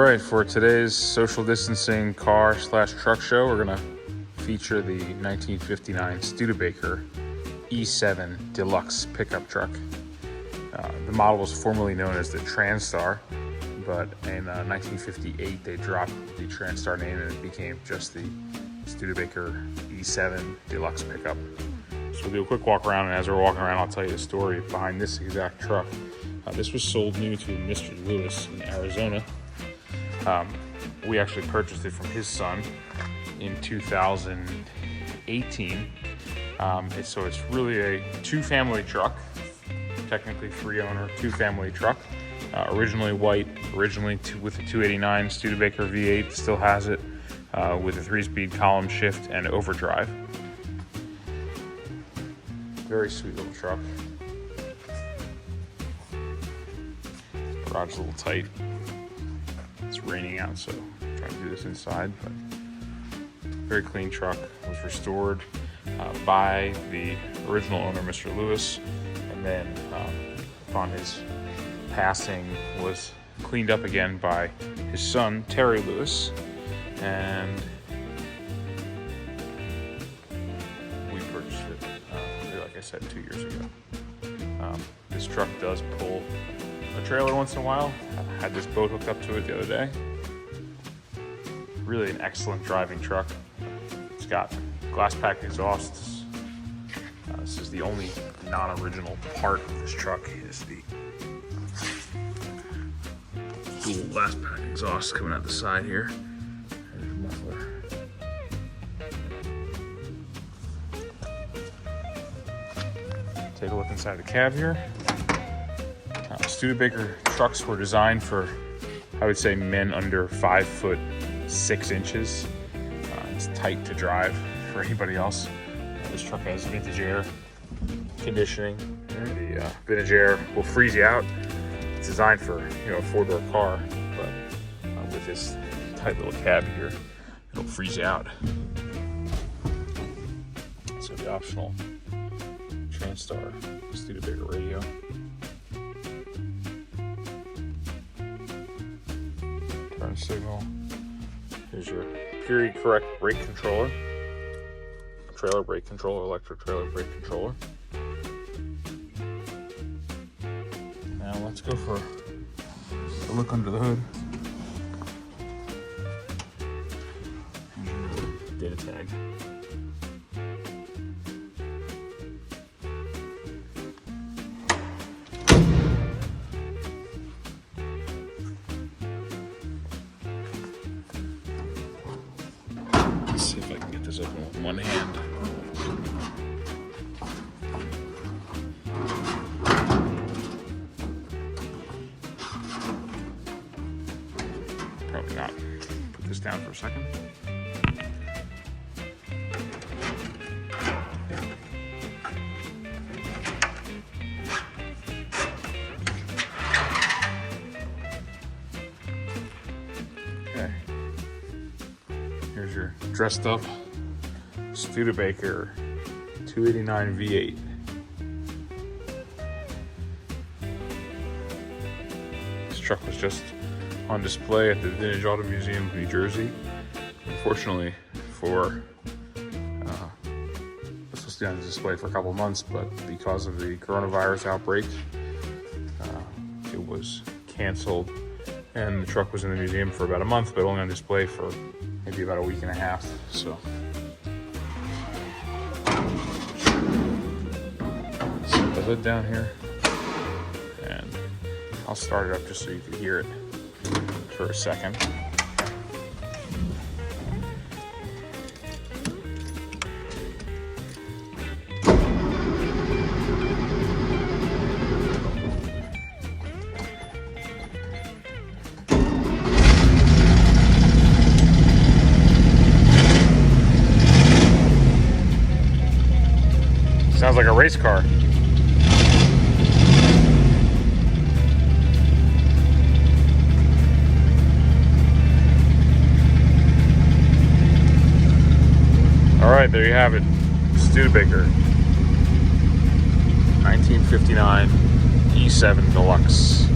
right, for today's social distancing car/truck show, we're gonna feature the 1959 Studebaker E-7 Deluxe pickup truck. The model was formerly known as the Transtar, but in 1958 they dropped the Transtar name and it became just the Studebaker E-7 Deluxe pickup. So we'll do a quick walk around, and as we're walking around, I'll tell you the story behind this exact truck. This was sold new to Mr. Lewis in Arizona. We actually purchased it from his son in 2018. So it's really a two-family truck, technically three-owner, two-family truck. Originally white, with a 289 Studebaker V8, still has it with a 3-speed column shift and overdrive. Very sweet little truck. Garage is a little tight. It's raining out, so I'm trying to do this inside, but very clean truck. Was restored by the original owner, Mr. Lewis, and then upon his passing was cleaned up again by his son, Terry Lewis, and we purchased it, like I said, 2 years ago. This truck does pull a trailer once in a while. I had this boat hooked up to it the other day. Really an excellent driving truck. It's got glass packed exhausts. This is the only non-original part of this truck, is the dual glass packed exhaust coming out the side here. There's the muffler. Take a look inside the cab here. Studebaker trucks were designed for, I would say, men under 5'6". It's tight to drive for anybody else. This truck has vintage air conditioning. The vintage air will freeze you out. It's designed for, a 4-door car, but with this tight little cab here, it'll freeze you out. So the optional Transtar Studebaker radio. Turn signal. Here's your period correct brake controller. Trailer brake controller, electric trailer brake controller. Now let's go for a look under the hood. Data tag. Let's see if I can get this open with one hand. Probably not. Put this down for a second. Okay. Here's your dressed up Studebaker 289 V8. This truck was just on display at the Vintage Auto Museum of New Jersey. Unfortunately, this was on display for a couple months, but because of the coronavirus outbreak, it was canceled, and the truck was in the museum for about a month, but only on display for maybe about a week and a half. So, set the hood down here, and I'll start it up just so you can hear it for a second. Sounds like a race car. All right, there you have it. Studebaker 1959 E-7 Deluxe.